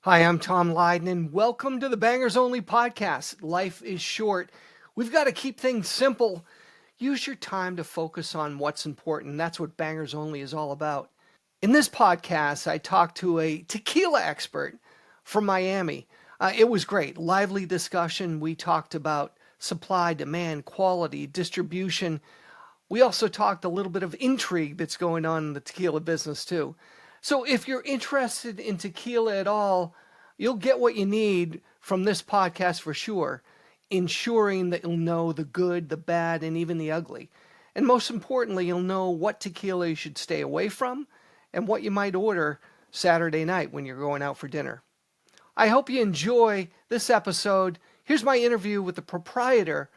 Hi, I'm Tom Lydon, and welcome to the Bangers Only podcast. Life is short. We've got to keep things simple. Use your time to focus on what's important. That's what Bangers Only is all about. In this podcast, I talked to a tequila expert from Miami. It was great. Lively discussion. We talked about supply, demand, quality, distribution. We also talked a little bit of intrigue that's going on in the tequila business, too. So if you're interested in tequila at all, you'll get what you need from this podcast for sure, ensuring that you'll know the good, the bad, and even the ugly. And most importantly, you'll know what tequila you should stay away from and what you might order Saturday night when you're going out for dinner. I hope you enjoy this episode. Here's my interview with the proprietor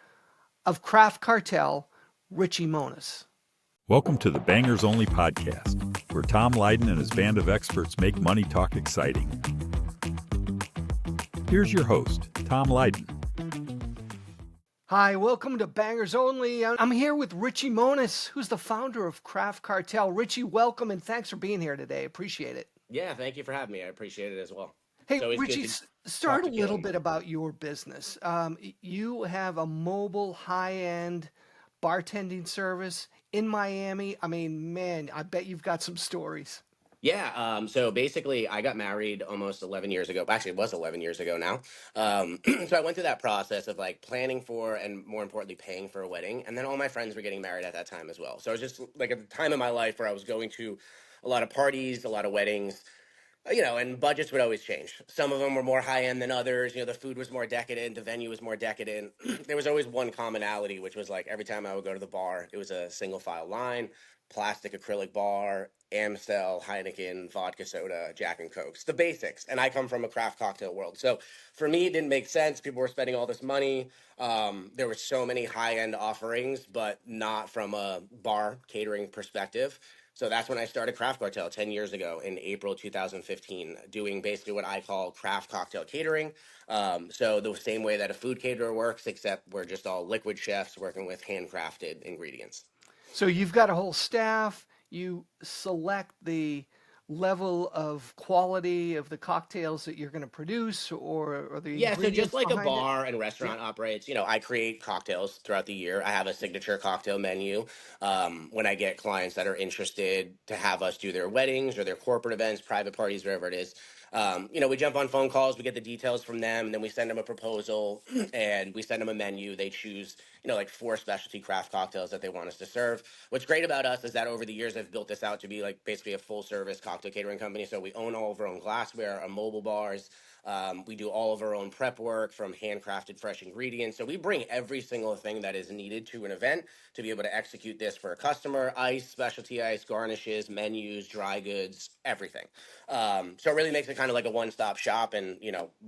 of Craft Cartel, Richie Monas. Welcome to the Bangers Only podcast, where Tom Lydon and his band of experts make money talk exciting. Here's your host, Tom Lydon. Hi, welcome to Bangers Only. I'm here with Richie Monas, who's the founder of Craft Cartel. Richie, welcome and thanks for being here today. Appreciate it. Yeah, thank you for having me. I appreciate it as well. Hey, It's always good Richie, to talk start a tequila. little bit about your business. You have a mobile, high-end bartending service in Miami. I mean, man, I bet you've got some stories. Yeah, so basically, I got married almost 11 years ago. Actually, it was 11 years ago now. So I went through that process of like planning for and more importantly, paying for a wedding. And then all my friends were getting married at that time as well. So I was just like at the time in my life where I was going to a lot of parties, a lot of weddings. And budgets would always change. Some of them were more high end than others. The food was more decadent, the venue was more decadent. There was always one commonality, which was like every time I would go to the bar, it was a single file line, plastic acrylic bar, Amstel, Heineken, vodka soda, Jack and Cokes, the basics. And I come from a craft cocktail world. So for me, it didn't make sense. People were spending all this money. There were so many high end offerings, but not from a bar catering perspective. So that's when I started Craft Cartel 10 years ago in April 2015, doing basically what I call craft cocktail catering. So the same way that a food caterer works, except we're just all liquid chefs working with handcrafted ingredients. So you've got a whole staff. You select the level of quality of the cocktails that you're going to produce or the Yeah, so just ingredients like a behind it. bar and Yeah. restaurant operates, I create cocktails throughout the year. I have a signature cocktail menu. When I get clients that are interested to have us do their weddings or their corporate events, private parties, wherever it is, we jump on phone calls, we get the details from them, and then we send them a proposal and we send them a menu. They choose, like 4 specialty craft cocktails that they want us to serve. What's great about us is that over the years, I've built this out to be like basically a full service cocktail catering company. So we own all of our own glassware, our mobile bars. We do all of our own prep work from handcrafted fresh ingredients. So we bring every single thing that is needed to an event to be able to execute this for a customer: ice, specialty ice, garnishes, menus, dry goods, everything. So it really makes it kind of like a one-stop shop. And,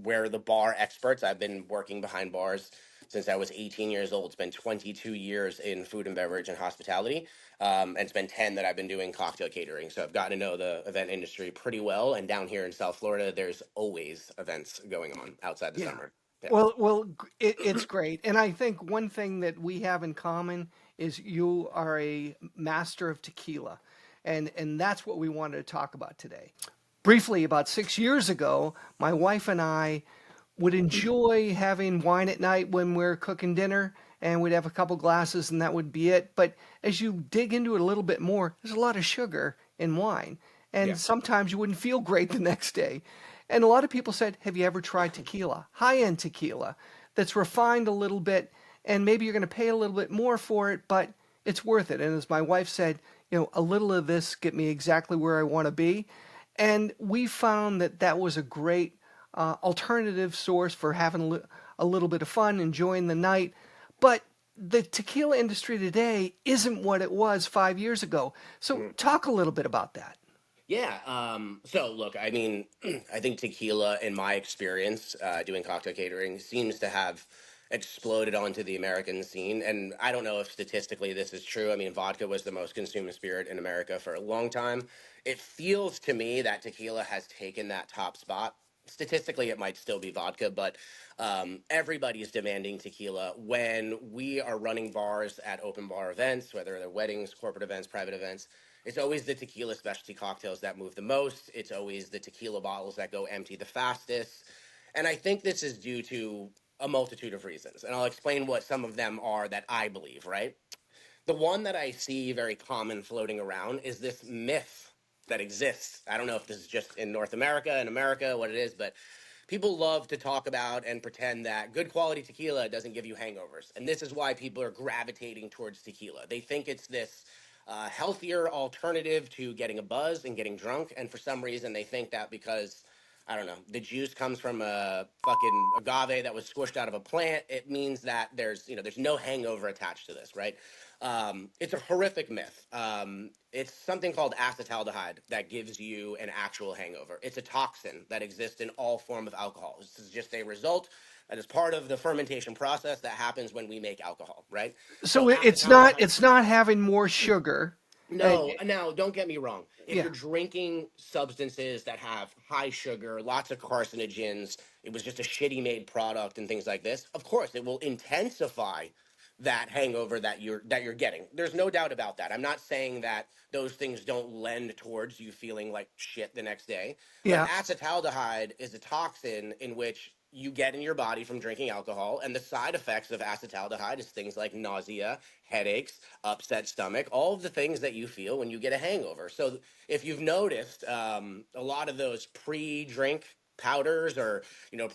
we're the bar experts. I've been working behind bars since I was 18 years old. It's been 22 years in food and beverage and hospitality. And it's been 10 that I've been doing cocktail catering. So I've gotten to know the event industry pretty well. And down here in South Florida, there's always events going on outside the Yeah. summer. Yeah. It's great. And I think one thing that we have in common is you are a master of tequila. And that's what we wanted to talk about today. Briefly, about 6 years ago, my wife and I would enjoy having wine at night when we're cooking dinner, and we'd have a couple glasses and that would be it. But as you dig into it a little bit more, there's a lot of sugar in wine. Yeah. And sometimes you wouldn't feel great the next day. And a lot of people said, have you ever tried tequila? High-end tequila that's refined a little bit, and maybe you're going to pay a little bit more for it, but it's worth it. And as my wife said, a little of this get me exactly where I want to be. And we found that that was a great alternative source for having a little bit of fun, enjoying the night. But the tequila industry today isn't what it was 5 years ago. So talk a little bit about that. Yeah. So look, I mean, I think tequila, in my experience, doing cocktail catering, seems to have exploded onto the American scene. And I don't know if statistically this is true. I mean, vodka was the most consumed spirit in America for a long time. It feels to me that tequila has taken that top spot. Statistically, it might still be vodka, but everybody is demanding tequila. When we are running bars at open bar events, whether they're weddings, corporate events, private events, It's always the tequila specialty cocktails that move the most. It's always the tequila bottles that go empty the fastest. And I think this is due to a multitude of reasons. And I'll explain what some of them are that I believe, right? The one that I see very common floating around is this myth that exists. I don't know if this is just in North America and America, what it is, but people love to talk about and pretend that good quality tequila doesn't give you hangovers. And this is why people are gravitating towards tequila. They think it's this healthier alternative to getting a buzz and getting drunk. And for some reason, they think that because I don't know, the juice comes from a fucking agave that was squished out of a plant. It means that there's no hangover attached to this, right? It's a horrific myth. It's something called acetaldehyde that gives you an actual hangover. It's a toxin that exists in all form of alcohol. This is just a result that is part of the fermentation process that happens when we make alcohol, right? So So it's not acetaldehyde. it's not having more sugar. Uh, No, now don't get me wrong. If yeah, you're drinking substances that have high sugar, lots of carcinogens, it was just a shitty made product and things like this, of course it will intensify that hangover that you're getting. There's no doubt about that. I'm not saying that those things don't lend towards you feeling like shit the next day, but yeah. acetaldehyde is a toxin in which you get in your body from drinking alcohol, and the side effects of acetaldehyde is things like nausea, headaches, upset stomach, all of the things that you feel when you get a hangover. So if you've noticed, a lot of those pre-drink powders or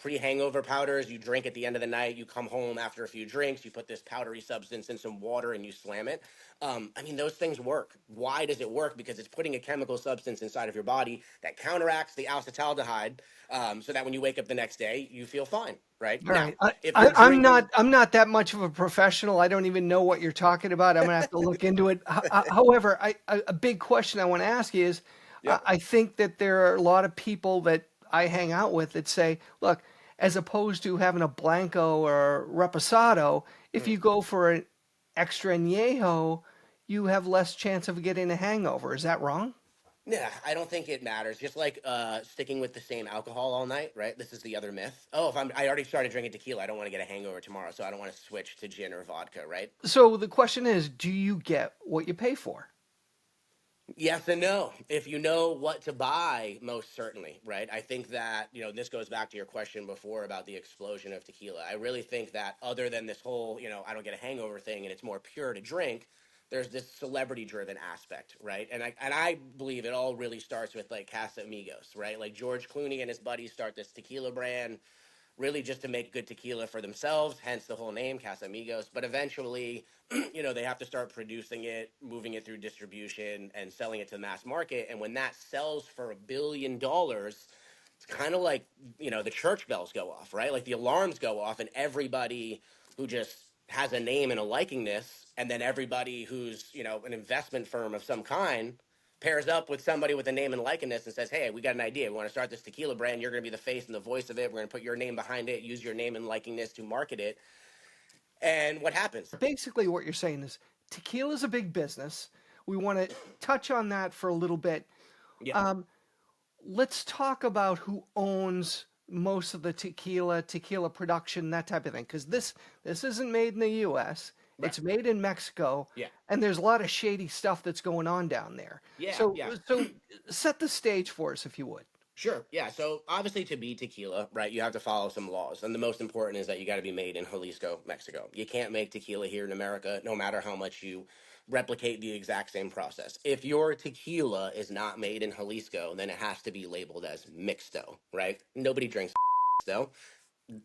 pre-hangover powders you drink at the end of the night, you come home after a few drinks, you put this powdery substance in some water and you slam it. I mean, those things work. Why does it work? Because it's putting a chemical substance inside of your body that counteracts the acetaldehyde, so that when you wake up the next day you feel fine, right? All Now right. if you're I'm drinking. not that much of a professional. I don't even know what you're talking about. I'm gonna have to look into it. However, a big question I want to ask you is, Yep. I think that there are a lot of people that I hang out with that say, look, as opposed to having a Blanco or Reposado, if Mhm. you go for an extra añejo, you have less chance of getting a hangover. Is that wrong? Yeah, I don't think it matters. Just like sticking with the same alcohol all night, right? This is the other myth. Oh, if I already started drinking tequila, I don't want to get a hangover tomorrow, so I don't want to switch to gin or vodka, right? So the question is, do you get what you pay for? Yes and no. If you know what to buy, most certainly, right? I think that, this goes back to your question before about the explosion of tequila. I really think that other than this whole, I don't get a hangover thing and it's more pure to drink, there's this celebrity driven aspect, right? And I believe it all really starts with like Casamigos, right? Like George Clooney and his buddies start this tequila brand really just to make good tequila for themselves, hence the whole name Casamigos. But eventually, they have to start producing it, moving it through distribution, and selling it to the mass market. And when that sells for $1 billion, it's kind of like, the church bells go off, right? Like the alarms go off, and everybody who just has a name and a likeness, and then everybody who's, an investment firm of some kind pairs up with somebody with a name and likeness and says, "Hey, we got an idea. We want to start this tequila brand. You're going to be the face and the voice of it. We're going to put your name behind it, use your name and likeness to market it." And what happens? Basically, what you're saying is tequila is a big business. We want to touch on that for a little bit. Yeah, Um, let's talk about who owns most of the tequila production, that type of thing. Because this isn't made in the U.S. right. It's made in Mexico, Yeah, and there's a lot of shady stuff that's going on down there. yeah, So yeah. so set the stage for us, if you would. Sure. Yeah. So obviously, to be tequila, right, you have to follow some laws, and the most important is that you got to be made in Jalisco, Mexico. You can't make tequila here in America, no matter how much you replicate the exact same process. If your tequila is not made in Jalisco, then it has to be labeled as mixto, right? Nobody drinks mixto.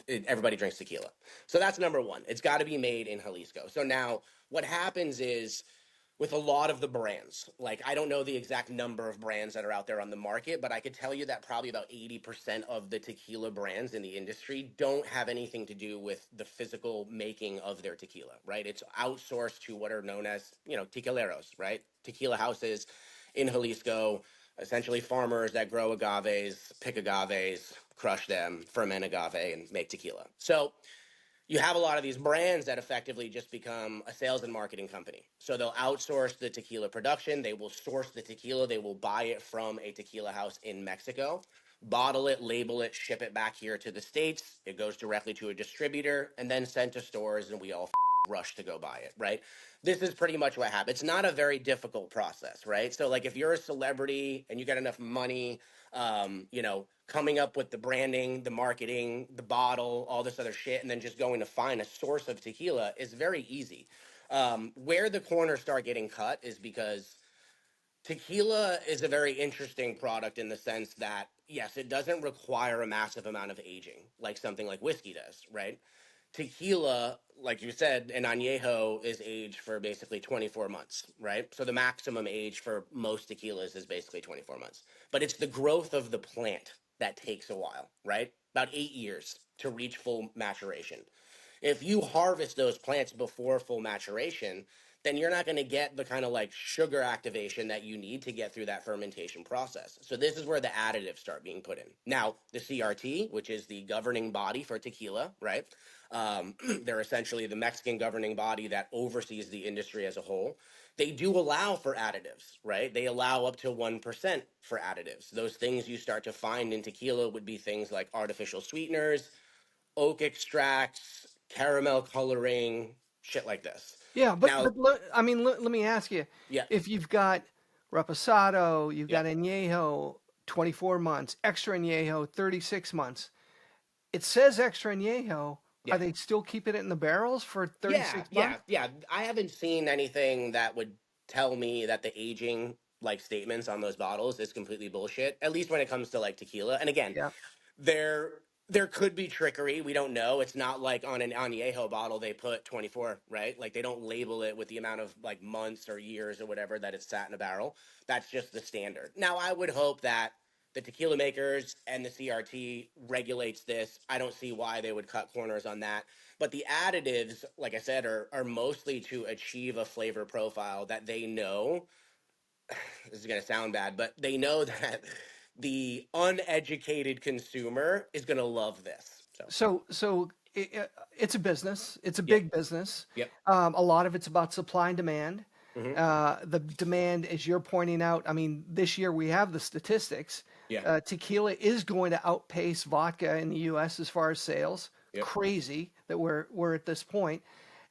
Everybody drinks tequila. So that's number one. It's got to be made in Jalisco. So now what happens is with a lot of the brands, like I don't know the exact number of brands that are out there on the market, but I could tell you that probably about 80% of the tequila brands in the industry don't have anything to do with the physical making of their tequila, right? It's outsourced to what are known as, tequileros, right? Tequila houses in Jalisco, essentially farmers that grow agaves, pick agaves, crush them, ferment agave, and make tequila. So you have a lot of these brands that effectively just become a sales and marketing company. So they'll outsource the tequila production, they will source the tequila, they will buy it from a tequila house in Mexico, bottle it, label it, ship it back here to the States. It goes directly to a distributor and then sent to stores, and we all rush to go buy it, right? This is pretty much what happened. It's not a very difficult process, right? So like if you're a celebrity and you got enough money, coming up with the branding, the marketing, the bottle, all this other shit, and then just going to find a source of tequila is very easy. Where the corners start getting cut is because tequila is a very interesting product in the sense that, yes, it doesn't require a massive amount of aging like something like whiskey does, right? Tequila, like you said, an añejo is aged for basically 24 months, right? So the maximum age for most tequilas is basically 24 months. But it's the growth of the plant that takes a while, right? About 8 years to reach full maturation. If you harvest those plants before full maturation, then you're not going to get the kind of like sugar activation that you need to get through that fermentation process. So this is where the additives start being put in. Now, the CRT, which is the governing body for tequila, right? They're essentially the Mexican governing body that oversees the industry as a whole. They do allow for additives, right? They allow up to 1% for additives. Those things you start to find in tequila would be things like artificial sweeteners, oak extracts, caramel coloring, shit like this. Yeah, but Now, I mean, let me ask you, yeah, if you've got reposado, you've yeah, got añejo, 24 months, extra añejo, 36 months. It says extra añejo. Are yeah, they still keeping it in the barrels for yeah, 36 yeah, months? yeah. I haven't seen anything that would tell me that the aging like statements on those bottles is completely bullshit. At least when it comes to like tequila. And again, Yeah. there there could be trickery. We don't know. It's not like on an añejo bottle they put 24, right? Like they don't label it with the amount of like months or years or whatever that it's sat in a barrel. That's just the standard. Now I would hope that the tequila makers and the CRT regulates this. I don't see why they would cut corners on that. But the additives, like I said, are mostly to achieve a flavor profile that they know, this is going to sound bad, but they know that the uneducated consumer is going to love this. So, So it's a business. It's a yep, big business. yep, A lot of it's about supply and demand. hmm, The demand, as you're pointing out, I mean, this year we have the statistics. yeah, Tequila is going to outpace vodka in the U.S. as far as sales. yep, Crazy that we're at this point,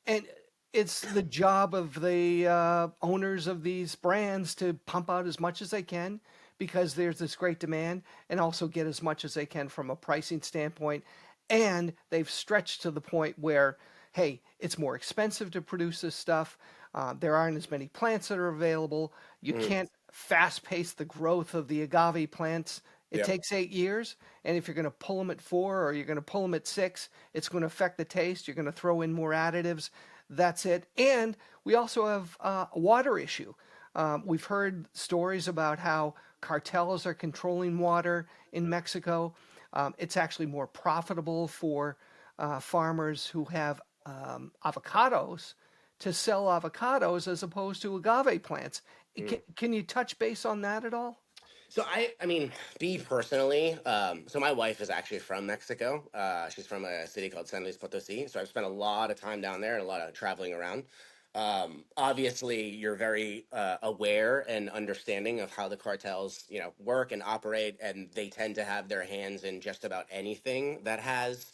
and it's the job of the owners of these brands to pump out as much as they can because there's this great demand, and also get as much as they can from a pricing standpoint. And they've stretched to the point where, hey, it's more expensive to produce this stuff. There aren't as many plants that are available. You hmm, can't fast pace the growth of the agave plants. It yep. takes 8 years, and if you're going to pull them at 4 or you're going to pull them at 6, it's going to affect the taste. You're going to throw in more additives. That's it. And we also have a water issue. We've heard stories about how cartels are controlling water in Mexico. It's actually more profitable for farmers who have avocados to sell avocados as opposed to agave plants. Can you touch base on that at all? So I mean, me personally, so my wife is actually from Mexico. She's from a city called San Luis Potosi. So I've spent a lot of time down there and a lot of traveling around. Obviously, you're very aware and understanding of how the cartels, work and operate, and they tend to have their hands in just about anything that has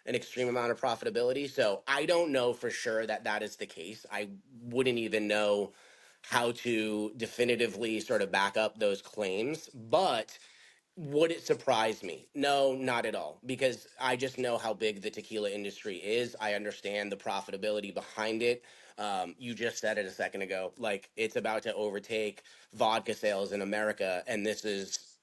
an extreme amount of profitability. So I don't know for sure that that is the case. I wouldn't even know how to definitively sort of back up those claims, but would it surprise me? No, not at all, because I just know how big the tequila industry is. I understand the profitability behind it. You just said it a second ago, like it's about to overtake vodka sales in America, and this is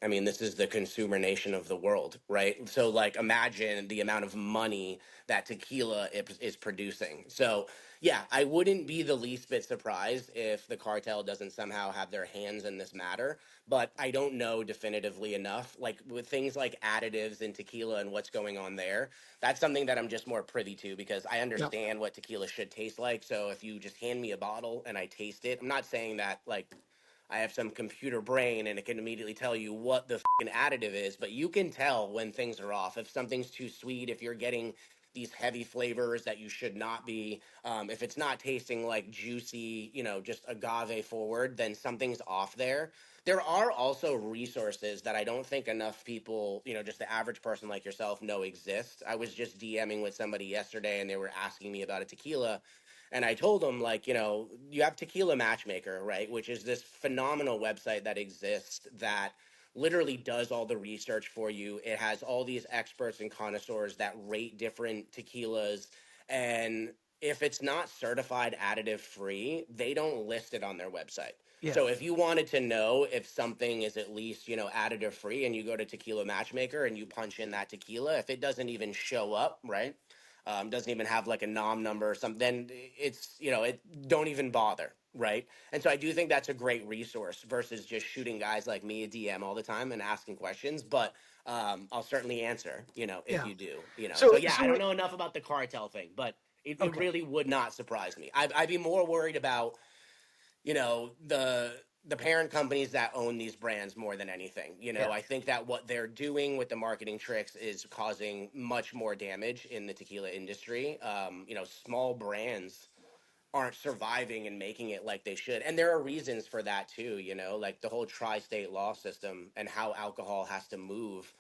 the consumer nation of the world, right? So, like, imagine the amount of money that tequila is producing. So, yeah, I wouldn't be the least bit surprised if the cartel doesn't somehow have their hands in this matter, but I don't know definitively enough. Like with things like additives in tequila and what's going on there, that's something that I'm just more privy to because I Yeah. understand what tequila should taste like. So if you just hand me a bottle and I taste it, I'm not saying that like I have some computer brain and it can immediately tell you what the additive is, but you can tell when things are off. If something's too sweet, if you're getting these heavy flavors that you should not be, if it's not tasting like juicy, just agave forward, then something's off there. There are also resources that I don't think enough people, just the average person like yourself, know exist. I was just DMing with somebody yesterday and they were asking me about a tequila. And I told them, like, you have Tequila Matchmaker, right? Which is this phenomenal website that exists that literally does all the research for you. It has all these experts and connoisseurs that rate different tequilas. And if it's not certified additive free, they don't list it on their website. Yeah. So if you wanted to know if something is at least, additive free and you go to Tequila Matchmaker and you punch in that tequila, if it doesn't even show up, right? Doesn't even have like a nom number or something, then it's, it don't even bother, right? And so I do think that's a great resource versus just shooting guys like me a DM all the time and asking questions. But I'll certainly answer, if Yeah. you do, So So, yeah, I so don't know enough about the cartel thing, but it okay. really would not surprise me. I'd be more worried about, the parent companies that own these brands more than anything. Yeah. I think that what they're doing with the marketing tricks is causing much more damage in the tequila industry. Small brands aren't surviving and making it like they should, and there are reasons for that too. Like the whole tri-state law system and how alcohol has to move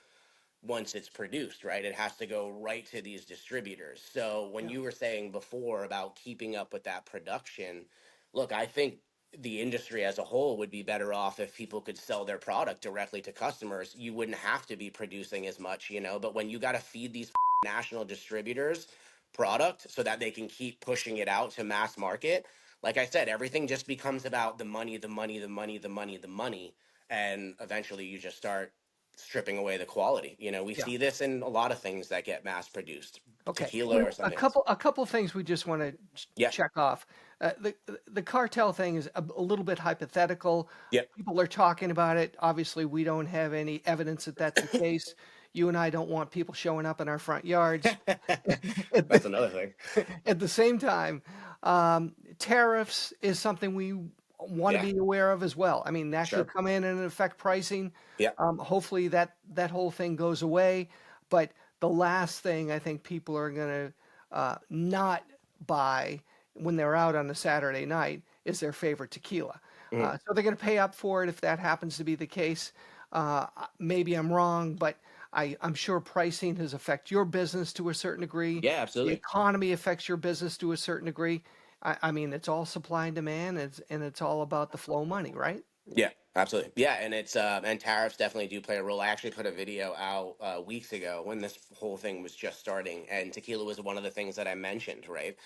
once it's produced, right? It has to go right to these distributors. So when Yeah. you were saying before about keeping up with that production, look, I think the industry as a whole would be better off if people could sell their product directly to customers. You wouldn't have to be producing as much, but when you got to feed these national distributors product so that they can keep pushing it out to mass market, like I said, everything just becomes about the money, the money, the money, the money, the money. And eventually you just start stripping away the quality. We Yeah. see this in a lot of things that get mass produced, Okay. tequila Well, or a something else. couple a couple things we just want to Yeah. check off. The cartel thing is a little bit hypothetical. Yep. People are talking about it. Obviously, we don't have any evidence that that's the case. You and I don't want people showing up in our front yards. At That's the, another thing. at the same time, tariffs is something we want to Yeah. be aware of as well. I mean, that could Sure. come in and affect pricing. Yeah. Hopefully that whole thing goes away. But the last thing I think people are going to not buy when they're out on a Saturday night is their favorite tequila. Mhm. So they're going to pay up for it if that happens to be the case. Maybe I'm wrong, but I'm sure pricing has affected your business to a certain degree. Yeah, The absolutely. economy affects your business to a certain degree. I mean, it's all supply and demand, and it's all about the flow of money, right? Yeah, absolutely. Yeah, and it's and tariffs definitely do play a role. I actually put a video out weeks ago when this whole thing was just starting, and tequila was one of the things that I mentioned, right?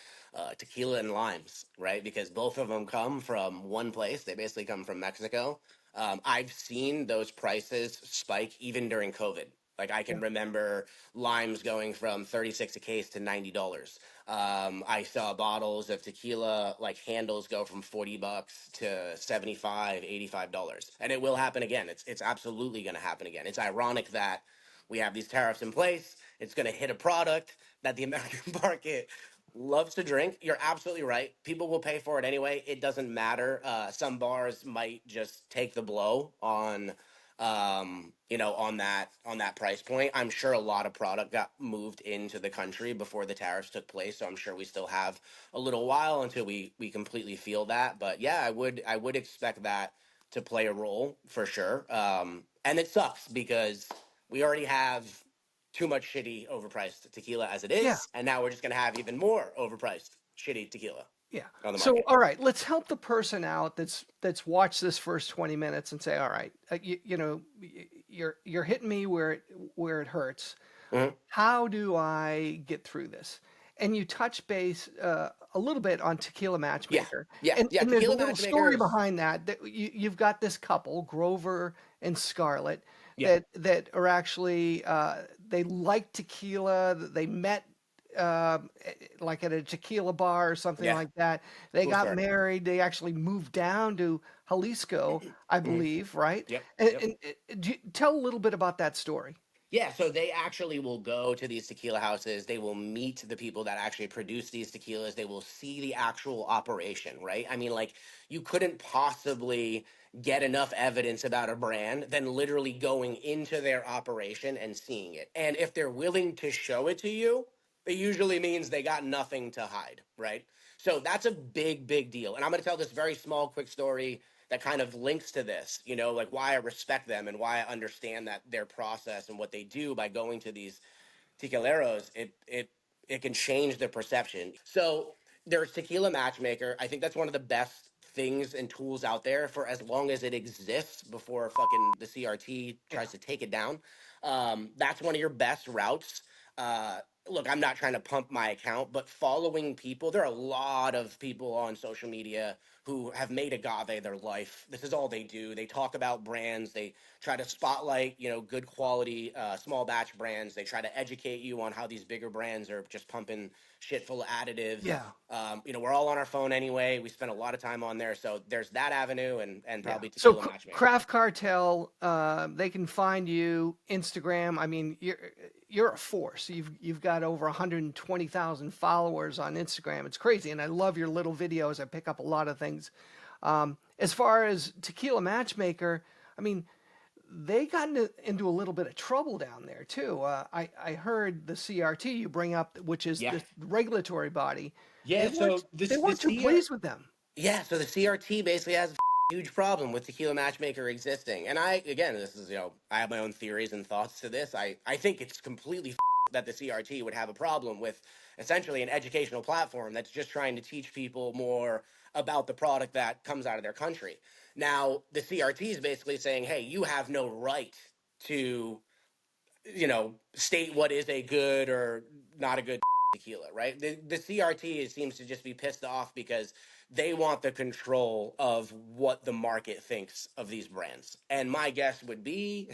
Tequila and limes, right? Because both of them come from one place. They basically come from Mexico. I've seen those prices spike even during COVID. Like I can remember limes going from 36 a case to $90. I saw bottles of tequila, like handles, go from $40 to 75, $85. And it will happen again. It's absolutely going to happen again. It's ironic that we have these tariffs in place. It's going to hit a product that the American market loves to drink. You're absolutely right. People will pay for it anyway. It doesn't matter. Some bars might just take the blow on that price point. I'm sure a lot of product got moved into the country before the tariffs took place, so I'm sure we still have a little while until we completely feel that. But yeah, I would expect that to play a role for sure. And it sucks because we already have too much shitty overpriced tequila as it Yeah. is, and now we're just gonna have even more overpriced shitty tequila Yeah. on the So, market. all right, let's help the person out that's watched this first 20 minutes and say, all right, you're hitting me where it hurts. Mhm. How do I get through this? And you touch base a little bit on Tequila Yeah, Matchmaker, yeah, and yeah. and there's a Tequila little Matchmaker story is behind that. That you've got this couple, Grover and Scarlett, yeah, that are actually they like tequila. They met like at a tequila bar or something yeah. like that. They Cool got story. married. They actually moved down to Jalisco, I Mhm. believe, right? Yep, And, yep. and tell a little bit about that story. Yeah, so they actually will go to these tequila houses. They will meet the people that actually produce these tequilas. They will see the actual operation, right? I mean, like, you couldn't possibly get enough evidence about a brand than literally going into their operation and seeing it. And if they're willing to show it to you, it usually means they got nothing to hide, right? So that's a big, big deal. And I'm going to tell this very small, quick story. that kind of links to this, you know, like why I respect them and why I understand that their process and what they do by going to these tequileros, it can change the perception. So there's Tequila Matchmaker. I think that's one of the best things and tools out there for as long as it exists before fucking the CRT Yeah. tries to take it down. That's one of your best routes. Uh, Look, I'm not trying to pump my account, but following people, there are a lot of people on social media who have made Agave their life. This is all they do. They talk about brands. They try to spotlight, you know, good quality small batch brands. They try to educate you on how these bigger brands are just pumping shit full of additives. Yeah. You know, we're all on our phone anyway. We spend a lot of time on there, so there's that avenue, and Yeah. probably So Tequila Matchmaker. Craft Cartel, they can find you Instagram. I mean, you're a force. You've got over 120,000 followers on Instagram. It's crazy, and I love your little videos. I pick up a lot of things. As far as Tequila Matchmaker, I mean, they got into a little bit of trouble down there too. I heard the CRT you bring up, which is Yeah, the regulatory body. They yeah. weren't So this they the weren't too CR pleased with them. Yeah, so the CRT basically has a huge problem with Tequila Matchmaker existing. And I, again, this is, you know, I have my own theories and thoughts to this. I think it's completely that the CRT would have a problem with essentially an educational platform that's just trying to teach people more about the product that comes out of their country. Now, the CRT is basically saying, hey, you have no right to, you know, state what is a good or not a good tequila, right? The CRT seems to just be pissed off because they want the control of what the market thinks of these brands. And my guess would be,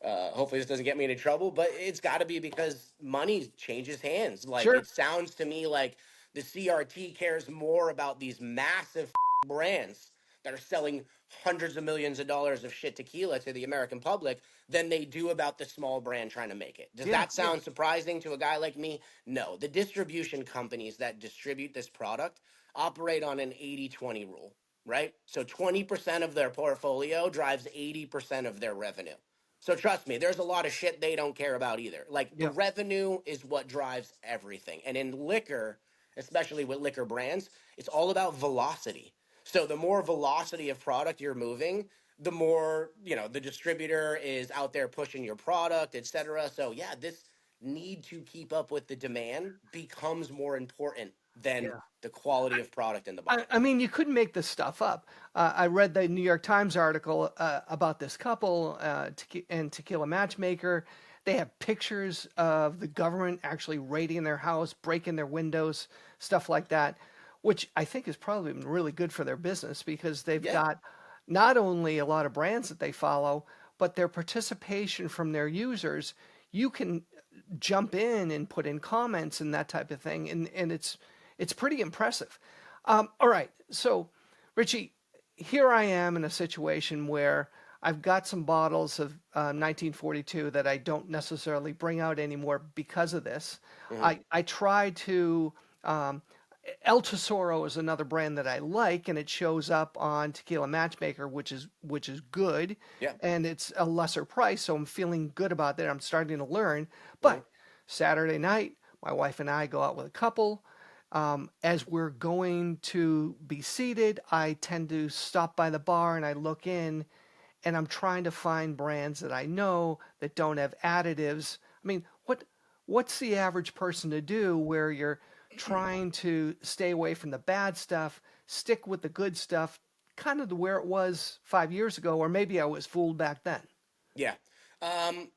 hopefully this doesn't get me into trouble, but it's got to be because money changes hands. Like Sure. it sounds to me like the CRT cares more about these massive brands that are selling hundreds of millions of dollars of shit tequila to the American public than they do about the small brand trying to make it. Does Yeah. that Yeah. sound surprising to a guy like me? No. The distribution companies that distribute this product operate on an 80-20 rule, right? So 20% of their portfolio drives 80% of their revenue. So trust me, there's a lot of shit they don't care about either. Like the Yeah. revenue is what drives everything. And in liquor, especially with liquor brands, it's all about velocity. So the more velocity of product you're moving, the more, you know, the distributor is out there pushing your product, et cetera. So yeah, this need to keep up with the demand becomes more important than Yeah. the quality of product in the I bottle. mean, you couldn't make this stuff up. I read the New York Times article about this couple and Tequila Matchmaker. They have pictures of the government actually raiding their house, breaking their windows, stuff like that, which I think is probably been really good for their business because they've Yeah. got not only a lot of brands that they follow, but their participation from their users. You can jump in and put in comments and that type of thing, and it's pretty impressive. All right, so Richie, here I am in a situation where I've got some bottles of 1942 that I don't necessarily bring out anymore because of this. Hmm. I try to. El Tesoro is another brand that I like, and it shows up on Tequila Matchmaker, which is good, Yeah. and it's a lesser price, so I'm feeling good about that. I'm starting to learn. Hmm. But Saturday night, my wife and I go out with a couple. As we're going to be seated, I tend to stop by the bar and I look in, and I'm trying to find brands that I know that don't have additives. I mean, what's the average person to do where you're trying to stay away from the bad stuff, stick with the good stuff, kind of to where it was 5 years ago, or maybe I was fooled back then. Yeah.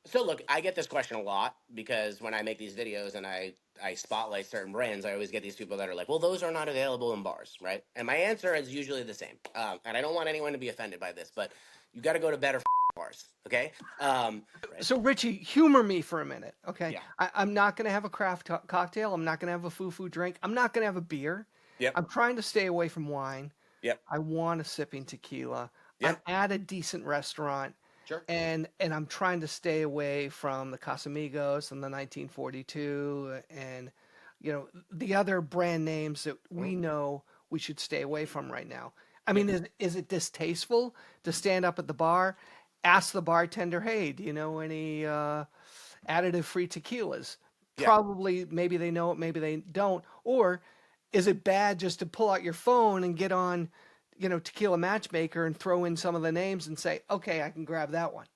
So look, I get this question a lot because when I make these videos and I spotlight certain brands, I always get these people that are like, "Well, those are not available in bars, right?" And my answer is usually the same. And I don't want anyone to be offended by this, but you got to go to better bars, okay? Right? So Richie, humor me for a minute, okay? Yeah. I'm not going to have a cocktail. I'm not going to have a foo-foo drink. I'm not going to have a beer. Yep. I'm trying to stay away from wine. Yep. I want a sipping tequila. I'm Yep. at a decent restaurant, Sure. and I'm trying to stay away from the Casamigos and the 1942 and the other brand names that Mhm. we know we should stay away from right now. I mean, is it distasteful to stand up at the bar, ask the bartender, "Hey, do you know any additive free tequilas?" Yeah. Probably, maybe they know it, maybe they don't. Or is it bad just to pull out your phone and get on Tequila Matchmaker and throw in some of the names and say, okay, I can grab that one.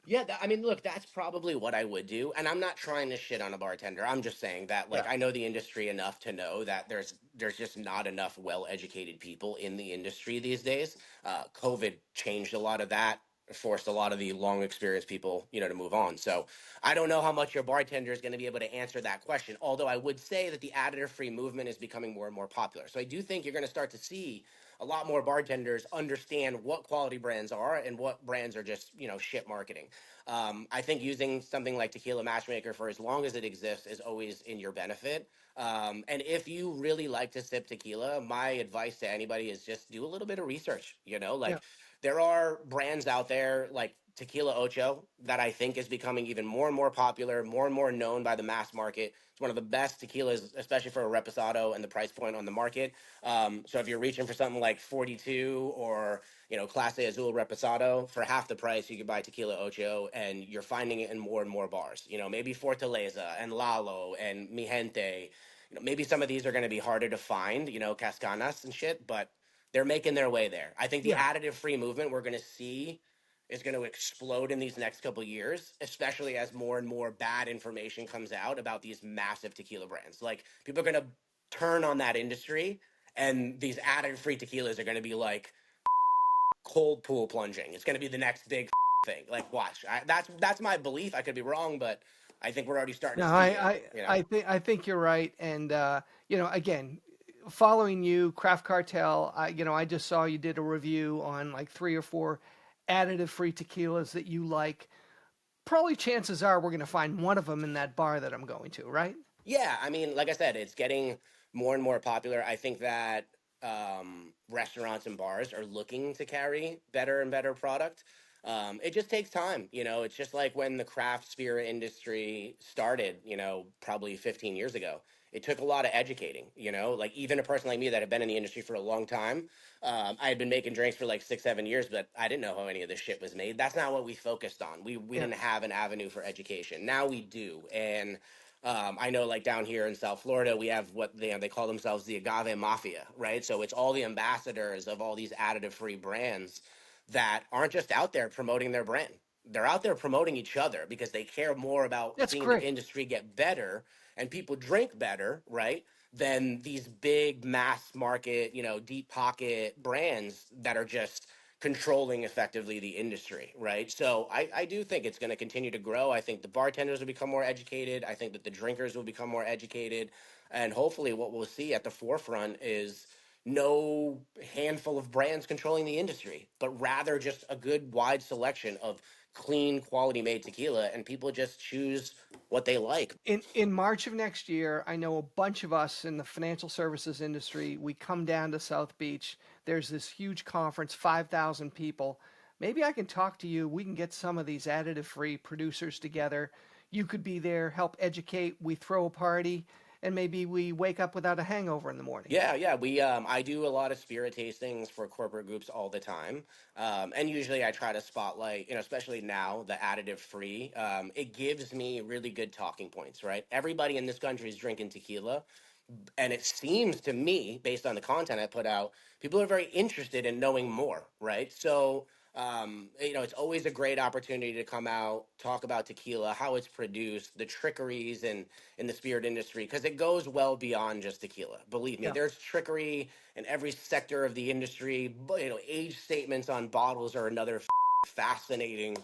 Yeah, I mean, look, that's probably what I would do. And I'm not trying to shit on a bartender. I'm just saying that, like, Yeah. I know the industry enough to know that there's just not enough well-educated people in the industry these days. COVID changed a lot of that, forced a lot of the long experienced people, to move on. So I don't know how much your bartender is going to be able to answer that question. Although I would say that the additive-free movement is becoming more and more popular. So I do think you're going to start to see a lot more bartenders understand what quality brands are and what brands are just shit marketing. I think using something like Tequila Matchmaker for as long as it exists is always in your benefit. And if you really like to sip tequila, my advice to anybody is just do a little bit of research. Yeah. Like there are brands out there like Tequila Ocho that I think is becoming even more and more popular, more and more known by the mass market. It's one of the best tequilas, especially for a reposado and the price point on the market. So if you're reaching for something like 42 or Clase Azul Reposado for half the price, you could buy Tequila Ocho, and you're finding it in more and more bars. Maybe Fortaleza and Lalo and Mi Gente. Maybe some of these are going to be harder to find. Cascanas and shit, but they're making their way there. I think the Yeah. additive-free movement we're going to see is going to explode in these next couple years, especially as more and more bad information comes out about these massive tequila brands. Like people are going to turn on that industry, and these additive-free tequilas are going to be like cold pool plunging. It's going to be the next big thing. Like, watch. That's my belief. I could be wrong, but I think we're already starting No, to see it. I think you're right. And again, following you, Craft Cartel, I just saw you did a review on like 3 or 4 additive free tequilas that you like. Probably chances are we're going to find one of them in that bar that I'm going to, right? Yeah, I mean, like I said, it's getting more and more popular. I think that restaurants and bars are looking to carry better and better product. It just takes time. It's just like when the craft sphere industry started, probably 15 years ago. It took a lot of educating, like even a person like me that had been in the industry for a long time. I had been making drinks for like 6, 7 years, but I didn't know how any of this shit was made. That's not what we focused on. We Yeah. didn't have an avenue for education. Now we do. And I know, like down here in South Florida, we have what they call themselves the Agave Mafia, right? So it's all the ambassadors of all these additive-free brands that aren't just out there promoting their brand. They're out there promoting each other because they care more about That's seeing the great. industry get better and people drink better, right? Than these big mass market, deep pocket brands that are just controlling effectively the industry, right? So I do think it's going to continue to grow. I think the bartenders will become more educated. I think that the drinkers will become more educated. And hopefully, what we'll see at the forefront is no handful of brands controlling the industry, but rather just a good wide selection of clean, quality made tequila, and people just choose what they like. In March of next year, I know a bunch of us in the financial services industry, we come down to South Beach. There's this huge conference, 5,000 people. Maybe I can talk to you. We can get some of these additive free producers together. You could be there, help educate. We throw a party, and maybe we wake up without a hangover in the morning. Yeah, yeah. We I do a lot of spirit tastings for corporate groups all the time. And usually I try to spotlight, especially now, the additive free. It gives me really good talking points, right? Everybody in this country is drinking tequila, and it seems to me, based on the content I put out, people are very interested in knowing more, right? So, it's always a great opportunity to come out, talk about tequila, how it's produced, the trickeries in the spirit industry, because it goes well beyond just tequila. Believe me, Yeah. there's trickery in every sector of the industry. But, age statements on bottles are another fascinating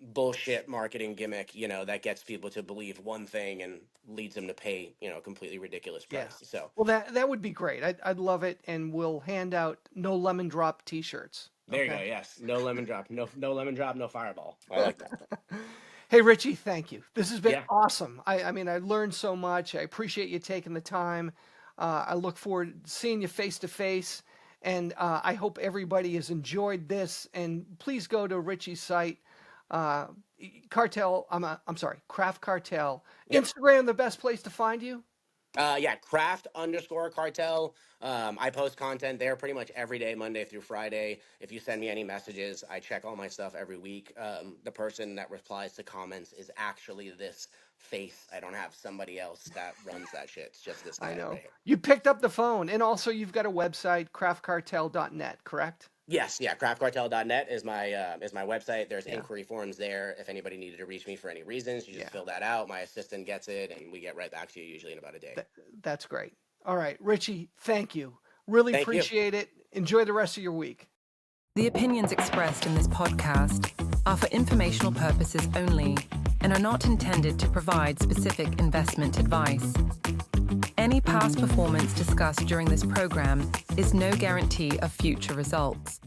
bullshit marketing gimmick, that gets people to believe one thing and leads them to pay, a completely ridiculous Yeah. price. So Well, that would be great. I'd love it, and we'll hand out no lemon drop T-shirts. there you go. Okay. Yes. No lemon drop. No lemon drop, no fireball. I like that. Hey, Richie, thank you. This has been Yeah. awesome. I mean, I learned so much. I appreciate you taking the time. I look forward to seeing you face to face. And I hope everybody has enjoyed this. And please go to Richie's site, uh, Cartel. I'm sorry, Craft Cartel. Yep. Instagram, the best place to find you. Yeah, craft_cartel. I post content there pretty much every day, Monday through Friday. If you send me any messages, I check all my stuff every week. The person that replies to comments is actually this face. I don't have somebody else that runs that shit. It's just this I guy know. right here. You picked up the phone, and also you've got a website, craftcartel.net, correct? Yes, yeah, craftcartel.net is my website. There's Yeah. inquiry forms there. If anybody needed to reach me for any reasons, you just Yeah. fill that out. My assistant gets it, and we get right back to you usually in about a day. That's great. All right, Richie, thank you. Really Thank you. appreciate it. Enjoy the rest of your week. The opinions expressed in this podcast are for informational purposes only and are not intended to provide specific investment advice. Any past performance discussed during this program is no guarantee of future results.